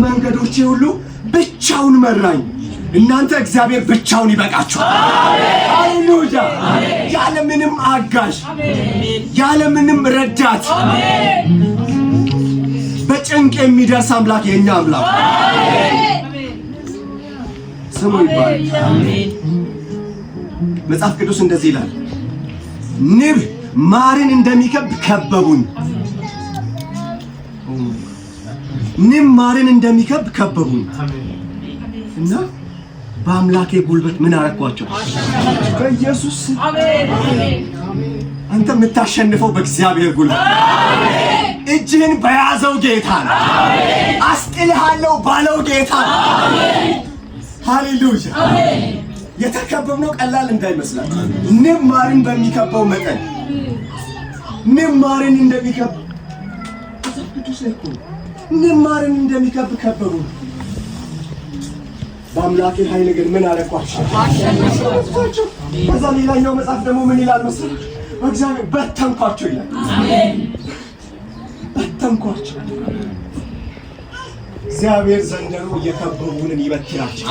በመንገዶቼ ሁሉ ብቻውን መራኝ። እናንተ እግዚአብሔር ብቻውን ይበቃችኋል። ሃሌሉያ! ያለ ምንም አጋዥ፣ ያለ ምንም ረዳት በጭንቅ የሚደርስ አምላክ የኛ አምላክ ስሙ ይባረክ። መጽሐፍ ቅዱስ እንደዚህ ይላል፣ ንብ ማርን እንደሚከብ ከበቡኝ። ንብ ማርን እንደሚከብ ከበቡኝ እና በአምላኬ ጉልበት ምን አረኳቸው? በኢየሱስ አሜን። አንተ የምታሸንፈው በእግዚአብሔር ጉልበት፣ እጅህን በያዘው ጌታ ነው። አስጥልሃለሁ ባለው ጌታ ነው። ሃሌሉያ! የተከበብነው ቀላል እንዳይመስላችሁ። ንብ ማርን በሚከበው መጠን ንብ ማርን እንደሚከብ ንብ ማርን እንደሚከብ ከበቡ። በአምላኬ ኃይል ግን ምን አረኳቸው? ከዛ ሌላኛው መጽሐፍ ደግሞ ምን ይላል መሰለህ? እግዚአብሔር በተንኳቸው ይላል። በተንኳቸው። እግዚአብሔር ዘንድሮ እየከበቡንን ይበትናቸው።